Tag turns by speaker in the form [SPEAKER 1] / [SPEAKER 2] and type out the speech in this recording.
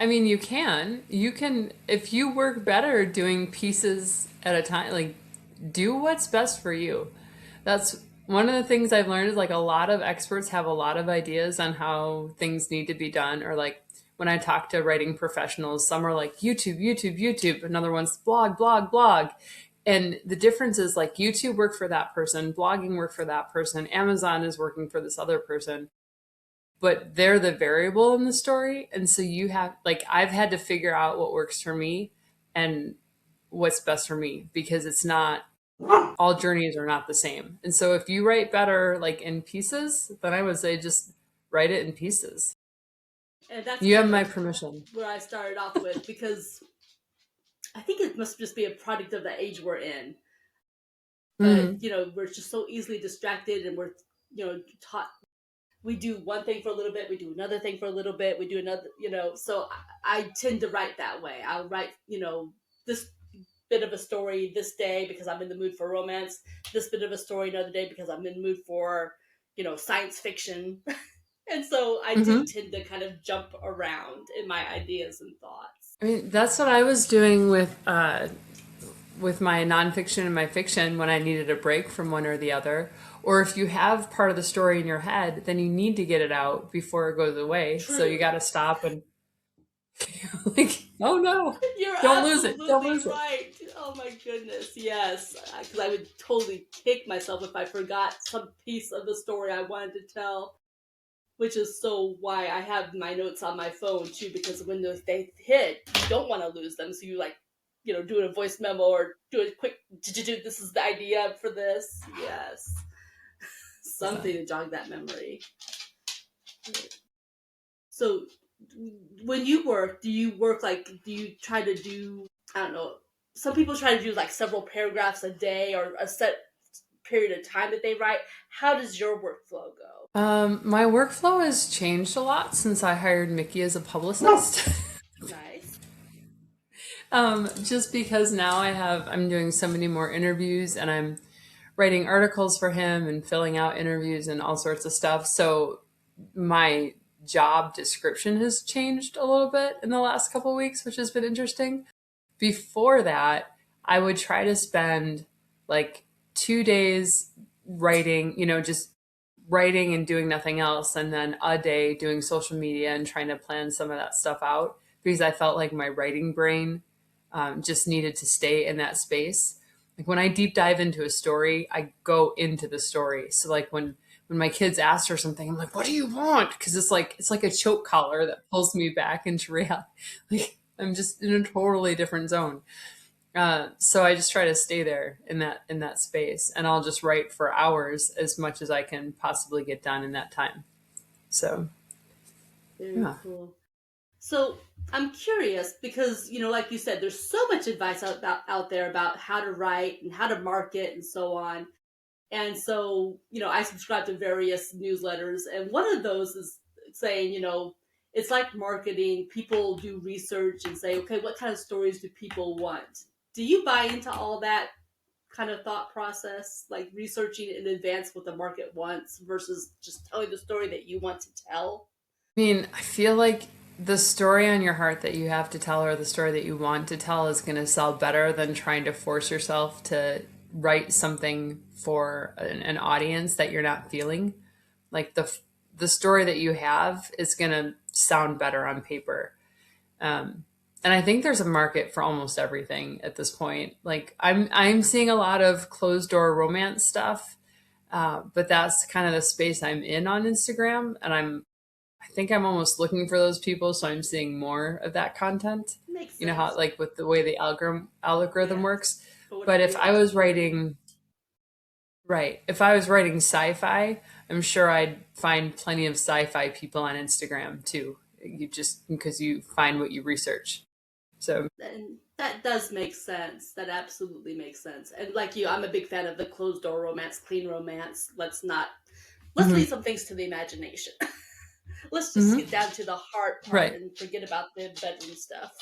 [SPEAKER 1] I mean, you can, if you work better doing pieces at a time, like do what's best for you. That's one of the things I've learned is like a lot of experts have a lot of ideas on how things need to be done. Or like when I talk to writing professionals, some are like YouTube, YouTube, YouTube. Another one's blog, blog, blog. And the difference is like YouTube worked for that person, blogging worked for that person, Amazon is working for this other person, but they're the variable in the story. And so you have, like, I've had to figure out what works for me and what's best for me because it's not, all journeys are not the same. And so if you write better, like in pieces, then I would say just write it in pieces.
[SPEAKER 2] And that's
[SPEAKER 1] You have
[SPEAKER 2] kind
[SPEAKER 1] my
[SPEAKER 2] of
[SPEAKER 1] permission.
[SPEAKER 2] where I started off with, because I think it must just be a product of the age we're in. But
[SPEAKER 1] Hmm.
[SPEAKER 2] we're just so easily distracted, and we're taught, we do one thing for a little bit, we do another thing for a little bit, we do another, so I tend to write that way. I'll write, this bit of a story this day because I'm in the mood for romance, this bit of a story another day because I'm in the mood for, science fiction. And so I do
[SPEAKER 1] Hmm.
[SPEAKER 2] tend to kind of jump around in my ideas and thoughts.
[SPEAKER 1] I mean, that's what I was doing with my nonfiction and my fiction when I needed a break from one or the other. Or if you have part of the story in your head, then you need to get it out before it goes away. So you
[SPEAKER 2] True.
[SPEAKER 1] got to stop and like, oh no,
[SPEAKER 2] You're
[SPEAKER 1] don't lose it. Don't
[SPEAKER 2] absolutely
[SPEAKER 1] lose it.
[SPEAKER 2] right. Oh my goodness, yes. Because I would totally kick myself if I forgot some piece of the story I wanted to tell, which is so why I have my notes on my phone too, because when they hit, you don't want to lose them. So you like, do a voice memo or do a quick, this is the idea for this. Yes. Something to jog that memory. So when you work, do you work like, do you try to do, I don't know, some people try to do like several paragraphs a day or a set period of time that they write. How does your workflow go?
[SPEAKER 1] My workflow has changed a lot since I hired Mickey as a publicist.
[SPEAKER 2] Nice.
[SPEAKER 1] Just because now I'm doing so many more interviews and I'm writing articles for him and filling out interviews and all sorts of stuff. So my job description has changed a little bit in the last couple of weeks, which has been interesting. Before that, I would try to spend like 2 days writing, just writing and doing nothing else, and then a day doing social media and trying to plan some of that stuff out because I felt like my writing brain just needed to stay in that space. Like when I deep dive into a story, I go into the story. So like when my kids ask for something, I'm like, "What do you want?" Because it's like a choke collar that pulls me back into reality. Like I'm just in a totally different zone. So I just try to stay there in that space, and I'll just write for hours as much as I can possibly get done in that time. So
[SPEAKER 2] Very
[SPEAKER 1] yeah.
[SPEAKER 2] cool. So I'm curious because, like you said, there's so much advice out there about how to write and how to market and so on. And so, I subscribe to various newsletters, and one of those is saying, it's like marketing. People do research and say, okay, what kind of stories do people want? Do you buy into all that kind of thought process, like researching in advance what the market wants versus just telling the story that you want to tell?
[SPEAKER 1] I mean, I feel like the story on your heart that you have to tell or the story that you want to tell is going to sell better than trying to force yourself to write something for an audience that you're not feeling. Like the story that you have is going to sound better on paper. Um, and I think there's a market for almost everything at this point. Like I'm seeing a lot of closed door romance stuff, but that's kind of the space I'm in on Instagram, and I think I'm almost looking for those people, so I'm seeing more of that content.
[SPEAKER 2] Makes
[SPEAKER 1] You know how
[SPEAKER 2] sense.
[SPEAKER 1] like with the way the algorithm
[SPEAKER 2] Yeah.
[SPEAKER 1] works.
[SPEAKER 2] For
[SPEAKER 1] But
[SPEAKER 2] whatever
[SPEAKER 1] if
[SPEAKER 2] you
[SPEAKER 1] I
[SPEAKER 2] want to
[SPEAKER 1] was
[SPEAKER 2] promote.
[SPEAKER 1] writing right, if I was writing sci-fi, I'm sure I'd find plenty of sci-fi people on Instagram too. You just because you find what you research. So,
[SPEAKER 2] And that does make sense. That absolutely makes sense. And like you, I'm a big fan of the closed door romance, clean romance. Let's leave
[SPEAKER 1] mhm,
[SPEAKER 2] some things to the imagination. Let's just
[SPEAKER 1] mhm,
[SPEAKER 2] get down to the heart part
[SPEAKER 1] right.
[SPEAKER 2] and forget about the bedroom stuff.